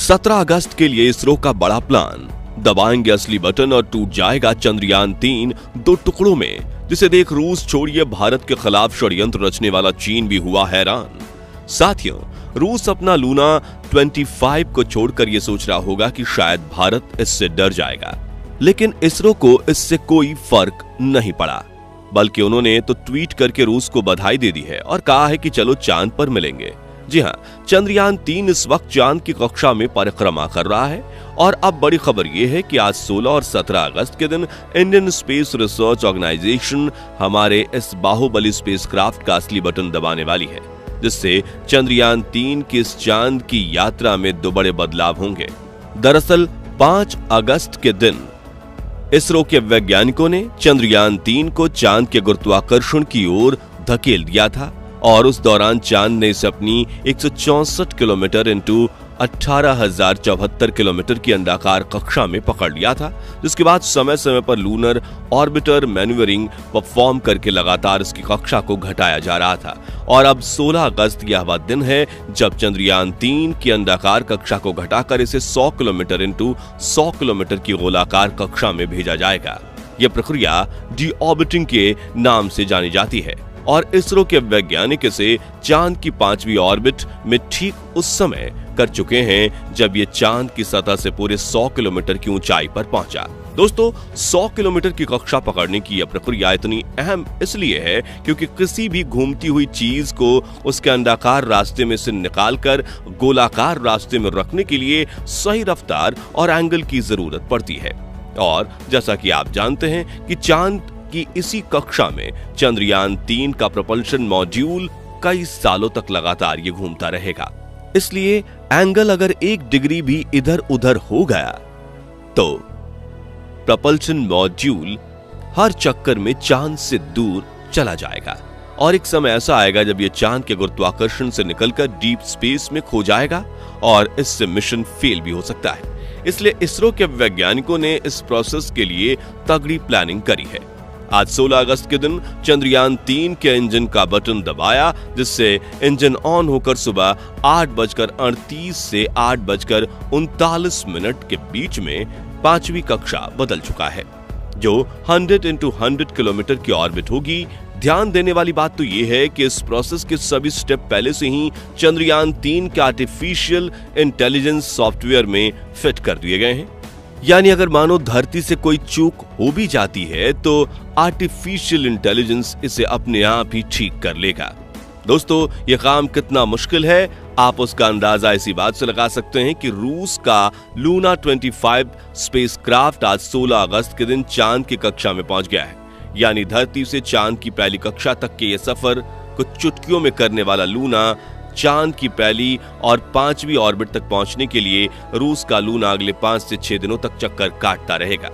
17 अगस्त के लिए इसरो का बड़ा प्लान। दबाएंगे असली बटन और टूट जाएगा चंद्रयान 3 दो टुकड़ों में, जिसे देख रूस छोड़िए भारत के खिलाफ षड्यंत्र रचने वाला चीन भी हुआ हैरान। साथियों, रूस अपना लूना 25 को छोड़कर यह सोच रहा होगा कि शायद भारत इससे डर जाएगा, लेकिन इसरो को इससे कोई फर्क नहीं पड़ा, बल्कि उन्होंने तो ट्वीट करके रूस को बधाई दे दी है और कहा है कि चलो चांद पर मिलेंगे। जी हां, चंद्रयान 3 इस वक्त चांद की कक्षा में परिक्रमा कर रहा है और अब बड़ी खबर यह है कि आज 16 और 17 अगस्त के दिन इंडियन स्पेस रिसर्च ऑर्गेनाइजेशन हमारे इस बाहुबली स्पेसक्राफ्ट का असली बटन दबाने वाली है, जिससे चंद्रयान 3 की इस चांद की यात्रा में दो बड़े बदलाव होंगे। दरअसल 5 अगस्त के दिन इसरो के वैज्ञानिकों ने चंद्रयान 3 को चांद के गुरुत्वाकर्षण की ओर धकेल दिया था और उस दौरान चांद ने इसे अपनी 164 किलोमीटर इंटू 18,074 किलोमीटर की अंडाकार कक्षा में पकड़ लिया था, जिसके बाद समय समय पर लूनर ऑर्बिटर मैन्यूवरिंग परफॉर्म करके लगातार इसकी कक्षा को घटाया जा रहा था। और अब 16 अगस्त यह वह दिन है जब चंद्रयान 3 की अंडाकार कक्षा को घटाकर इसे 100 किलोमीटर इंटू 100 किलोमीटर की गोलाकार कक्षा में भेजा जाएगा। यह प्रक्रिया डी-ऑर्बिटिंग के नाम से जानी जाती है और इसरो के वैज्ञानिक इसे चांद की 5वीं ऑर्बिट में ठीक उस समय कर चुके हैं जब ये चांद की सतह से पूरे 100 किलोमीटर की ऊंचाई पर पहुंचा। दोस्तों, 100 किलोमीटर की कक्षा पकड़ने की यह प्रक्रिया इतनी अहम इसलिए है क्योंकि किसी भी घूमती हुई चीज को उसके अंडाकार रास्ते में से निकालकर गोलाकार रास्ते में रखने के लिए सही रफ्तार और एंगल की जरूरत पड़ती है। और जैसा कि आप जानते हैं कि चांद की इसी कक्षा में चंद्रयान 3 का प्रोपल्शन मॉड्यूल कई सालों तक लगातार ये घूमता रहेगा। इसलिए एंगल अगर 1 डिग्री भी इधर उधर हो गया तो प्रोपल्शन मॉड्यूल हर चक्कर में चांद से दूर चला जाएगा और एक समय ऐसा आएगा जब यह चांद के गुरुत्वाकर्षण से निकलकर डीप स्पेस में खो जाएगा और इससे मिशन फेल भी हो सकता है। इसलिए इसरो के वैज्ञानिकों ने इस प्रोसेस के लिए तगड़ी प्लानिंग करी है। आज 16 अगस्त के दिन चंद्रयान 3 के इंजन का बटन दबाया, जिससे इंजन ऑन होकर सुबह 8:38 से 8:39 के बीच में 5वीं कक्षा बदल चुका है, जो 100 × 100 किलोमीटर की ऑर्बिट होगी। ध्यान देने वाली बात तो यह है कि इस प्रोसेस के सभी स्टेप पहले से ही चंद्रयान 3 के आर्टिफिशियल इंटेलिजेंस सॉफ्टवेयर में फिट कर दिए गए हैं। यानी अगर मानो धरती से कोई चूक हो भी जाती है तो आर्टिफिशियल इंटेलिजेंस इसे अपने आप ही ठीक कर लेगा। दोस्तों, यह काम कितना मुश्किल है आप उसका अंदाजा इसी बात से लगा सकते हैं कि रूस का लूना 25 स्पेसक्राफ्ट आज 16 अगस्त के दिन चांद की कक्षा में पहुंच गया है। यानी धरती से चांद की पहली कक्षा तक के ये सफर कुछ चुटकियों में करने वाला लूना चांद की पहली और 5वीं ऑर्बिट तक पहुंचने के लिए रूस का लूना अगले 5 से 6 दिनों तक चक्कर काटता रहेगा।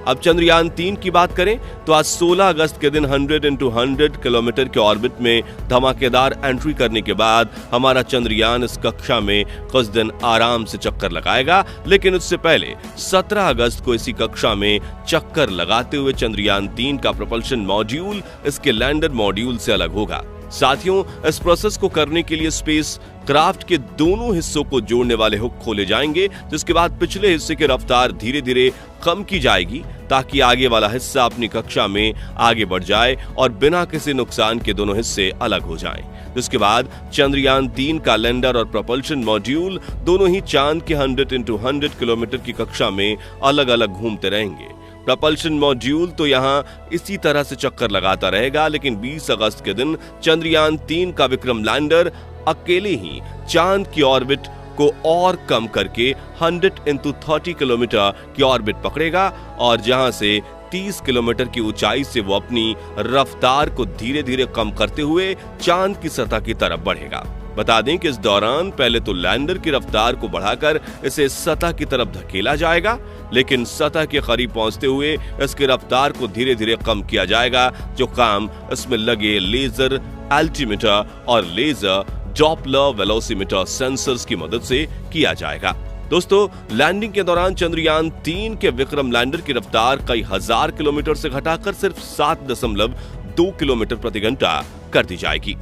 अब चंद्रयान 3 की बात करें तो आज 16 अगस्त के दिन 100 × 100 किलोमीटर के ऑर्बिट में धमाकेदार एंट्री करने के बाद हमारा चंद्रयान इस कक्षा में कुछ दिन आराम से चक्कर लगाएगा, लेकिन उससे पहले 17 अगस्त को इसी कक्षा में चक्कर लगाते हुए चंद्रयान 3 का प्रोपल्शन मॉड्यूल इसके लैंडर मॉड्यूल से अलग होगा। साथियों, इस प्रोसेस को करने के लिए स्पेस क्राफ्ट के दोनों हिस्सों को जोड़ने वाले हुक खोले जाएंगे, जिसके बाद पिछले हिस्से की रफ्तार धीरे धीरे कम की जाएगी ताकि आगे वाला हिस्सा अपनी कक्षा में आगे बढ़ जाए और बिना किसी नुकसान के दोनों हिस्से अलग हो जाएं। जिसके बाद चंद्रयान 3 का लैंडर और प्रोपल्शन मॉड्यूल दोनों ही चांद के 100 × 100 किलोमीटर की कक्षा में अलग अलग घूमते रहेंगे। प्रोपल्शन मॉड्यूल तो यहां इसी तरह से चक्कर लगाता रहेगा, लेकिन 20 अगस्त के दिन चंद्रयान 3 का विक्रम लैंडर अकेले ही चांद की ऑर्बिट को और कम करके 100 × 30 किलोमीटर की ऑर्बिट पकड़ेगा और जहां से 30 किलोमीटर की ऊंचाई से वो अपनी रफ्तार को धीरे धीरे कम करते हुए चांद की सतह की तरफ बढ़ेगा। बता दें कि इस दौरान पहले तो लैंडर की रफ्तार को बढ़ाकर इसे सतह की तरफ धकेला जाएगा, लेकिन सतह के करीब पहुंचते हुए इसकी रफ्तार को धीरे धीरे कम किया जाएगा, जो काम इसमें लगे लेजर एल्टीमीटर और लेजर डॉपलर वेलोसिमीटर सेंसर्स की मदद से किया जाएगा। दोस्तों, लैंडिंग के दौरान चंद्रयान 3 के विक्रम लैंडर की रफ्तार कई हजार किलोमीटर से घटाकर सिर्फ 7.2 किलोमीटर प्रति घंटा कर दी जाएगी।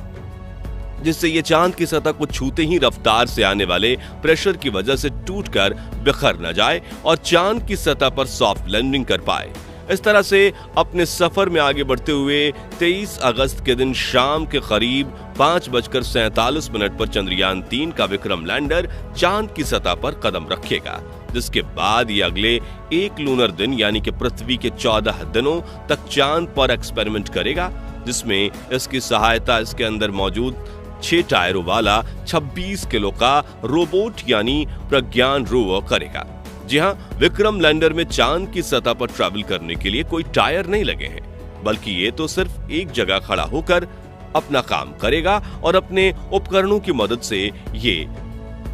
जिससे ये चांद की सतह को छूते ही रफ्तार से आने वाले प्रेशर की वजह से टूटकर बिखर न जाए और चांद की सतह पर सॉफ्ट लैंडिंग कर पाए। इस तरह से अपने सफर में आगे बढ़ते हुए 23 अगस्त के दिन शाम के करीब 5:47 पर चंद्रयान 3 का विक्रम लैंडर चांद की सतह पर कदम रखेगा, जिसके बाद ये अगले एक लूनर दिन यानी कि पृथ्वी के 14 दिनों तक चांद पर एक्सपेरिमेंट करेगा, जिसमें इसकी सहायता इसके अंदर मौजूद 6 टायरों वाला 26 किलो का रोबोट यानी प्रज्ञान रोवर करेगा। जी हां, विक्रम लैंडर में चांद की सतह पर ट्रैवल करने के लिए कोई टायर नहीं लगे हैं, बल्कि ये तो सिर्फ एक जगह खड़ा होकर अपना काम करेगा और अपने उपकरणों की मदद से ये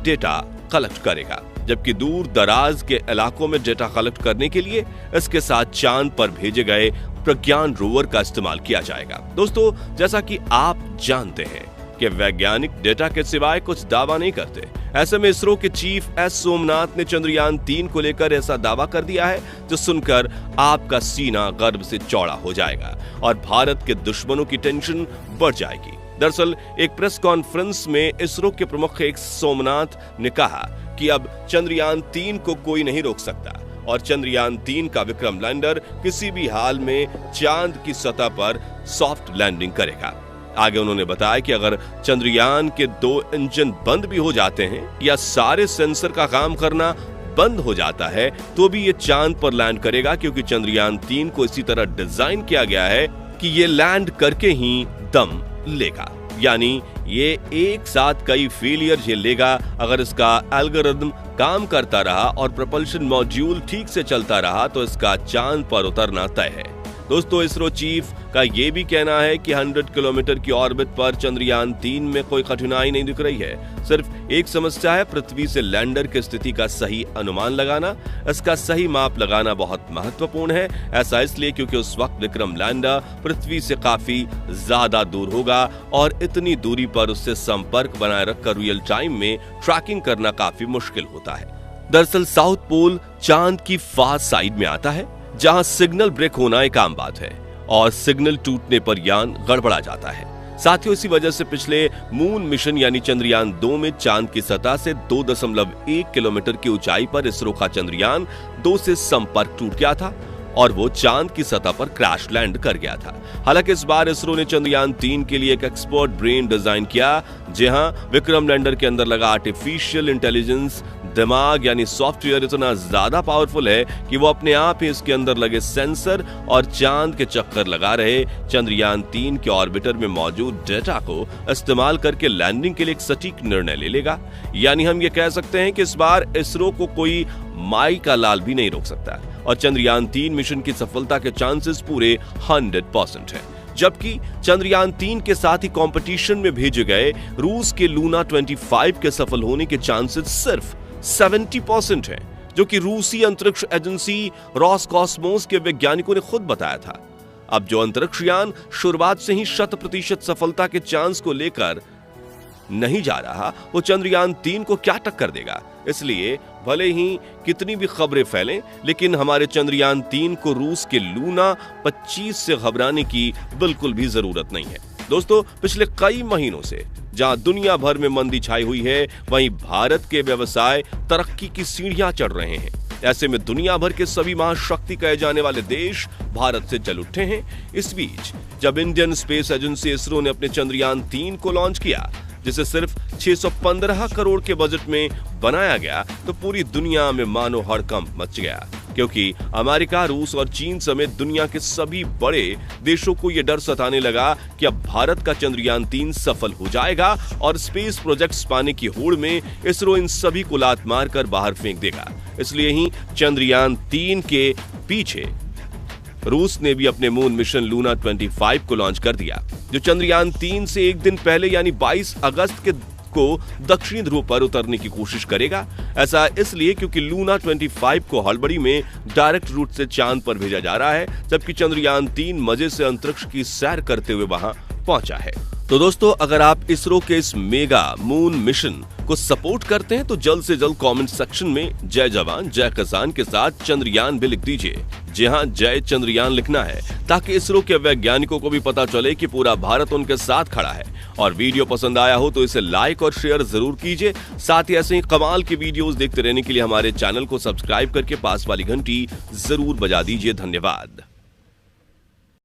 डेटा कलेक्ट करेगा। जबकि दूर दराज के इलाकों में डेटा कलेक्ट करने के लिए इसके साथ चांद पर भेजे गए प्रज्ञान रोवर का इस्तेमाल किया जाएगा। दोस्तों, जैसा कि आप जानते हैं कि वैज्ञानिक डेटा के सिवाय कुछ दावा नहीं करते। ऐसे में इसरो के चीफ एस सोमनाथ ने चंद्रयान 3 को लेकर ऐसा दावा कर दिया है जो सुनकर आपका सीना गर्व से चौड़ा हो जाएगा और भारत के दुश्मनों की टेंशन बढ़ जाएगी। दरअसल एक प्रेस कॉन्फ्रेंस में इसरो के प्रमुख एस सोमनाथ ने कहा कि अब चंद्रयान 3 को कोई नहीं रोक सकता और चंद्रयान 3 का विक्रम लैंडर किसी भी हाल में चांद की सतह पर सॉफ्ट लैंडिंग करेगा। आगे उन्होंने बताया कि अगर चंद्रयान के 2 इंजन बंद भी हो जाते हैं या सारे सेंसर का काम करना बंद हो जाता है तो भी ये चांद पर लैंड करेगा, क्योंकि चंद्रयान 3 को इसी तरह डिजाइन किया गया है कि ये लैंड करके ही दम लेगा, यानी ये एक साथ कई फेलियर झेलेगा अगर इसका एल्गोरिथम काम करता रहा और propulsion मॉड्यूल ठीक से चलता रहा तो इसका चांद पर उतरना तय है। दोस्तों, इसरो चीफ का यह भी कहना है कि 100 किलोमीटर की ऑर्बिट पर चंद्रयान 3 में कोई कठिनाई नहीं दिख रही है। सिर्फ एक समस्या है पृथ्वी से लैंडर की स्थिति का सही अनुमान लगाना। इसका सही माप लगाना बहुत महत्वपूर्ण है। ऐसा इसलिए क्योंकि उस वक्त विक्रम लैंडर पृथ्वी से काफी ज्यादा दूर होगा और इतनी दूरी पर उससे संपर्क बनाए रखकर रियल टाइम में ट्रैकिंग करना काफी मुश्किल होता है। दरअसल साउथ पोल चांद की फार साइड में आता है, जहां सिग्नल ब्रेक होना एक आम बात है और सिग्नल टूटने पर यान गड़बड़ा जाता है। साथियों, इसी वजह से पिछले मून मिशन यानी चंद्रयान 2 में चांद की सतह से 2.1 किलोमीटर की ऊंचाई पर इसरो का चंद्रयान 2 से संपर्क टूट गया था और वो चांद की सतह पर क्रैश लैंड कर गया था। हालांकि इस बार इसरो ने चंद्रयान 3 के लिए एक एक्सपर्ट ब्रेन डिजाइन किया, जहां विक्रम लैंडर के अंदर लगा आर्टिफिशियल इंटेलिजेंस दिमाग यानी सॉफ्टवेयर इतना ज्यादा पावरफुल है कि वो अपने आप ही इसके अंदर लगे सेंसर और चांद के चक्कर लगा रहे चंद्रयान 3 के ऑर्बिटर में मौजूद डेटा को इस्तेमाल करके लैंडिंग के लिए एक सटीक निर्णय ले लेगा। यानी हम ये कह सकते हैं कि इस बार इसरो को कोई माई का लाल भी नहीं रोक सकता और चंद्रयान 3 मिशन की सफलता के चांसेस पूरे 100% हैं। जबकि चंद्रयान 3 के साथ ही कंपटीशन में भेजे गए रूस के लूना 25 के सफल होने के चांसेस सिर्फ 70% है, जो कि रूसी अंतरिक्ष एजेंसी रॉसकॉस्मोस के वैज्ञानिकों ने खुद बताया था। अब जो अंतरिक्ष यान शुरुआत से ही 100% सफलता के चांस को लेकर नहीं जा रहा, वो चंद्रयान 3 को क्या टक्कर देगा। इसलिए भले ही कितनी भी खबरें फैलें, लेकिन हमारे चंद्रयान 3 को रूस के लूना 25 से घबराने की बिल्कुल भी जरूरत नहीं है। दोस्तों, पिछले कई महीनों से जहां दुनिया भर में मंदी छाई हुई है, वहीं भारत के व्यवसाय तरक्की की सीढ़ियां चढ़ रहे हैं। ऐसे में दुनिया भर के सभी महाशक्ति कहे जाने वाले देश भारत से चल उठे हैं। इस बीच जब इंडियन स्पेस एजेंसी इसरो ने अपने चंद्रयान 3 को लॉन्च किया, जिसे सिर्फ 615 करोड़ के बजट में बनाया गया, तो पूरी दुनिया में मानो हड़कंप मच गया, क्योंकि अमेरिका, रूस और चीन समेत दुनिया के सभी बड़े देशों को यह डर सताने लगा कि अब भारत का चंद्रयान 3 सफल हो जाएगा और स्पेस प्रोजेक्ट्स पाने की होड़ में इसरो इन सभी को लात मारकर बाहर फेंक देगा। इसलिए ही चंद्रयान 3 के पीछे रूस ने भी अपने मून मिशन लूना 25 को लॉन्च कर दिया, जो चंद्रयान 3 से एक दिन पहले यानी 22 अगस्त को दक्षिणी ध्रुव पर उतरने की कोशिश करेगा। ऐसा इसलिए क्योंकि लूना 25 को हड़बड़ी में डायरेक्ट रूट से चांद पर भेजा जा रहा है, जबकि चंद्रयान 3 मजे से अंतरिक्ष की सैर करते हुए वहां पहुंचा है। तो दोस्तों, अगर आप इसरो के इस मेगा मून मिशन को सपोर्ट करते हैं तो जल्द से जल्द कमेंट सेक्शन में जय जवान जय किसान के साथ चंद्रयान भी लिख दीजिए। जी हां, जय चंद्रयान लिखना है ताकि इसरो के वैज्ञानिकों को भी पता चले कि पूरा भारत उनके साथ खड़ा है। और वीडियो पसंद आया हो तो इसे लाइक और शेयर जरूर कीजिए। साथ ही ऐसे ही कमाल की वीडियोस देखते रहने के लिए हमारे चैनल को सब्सक्राइब करके पास वाली घंटी जरूर बजा दीजिए। धन्यवाद।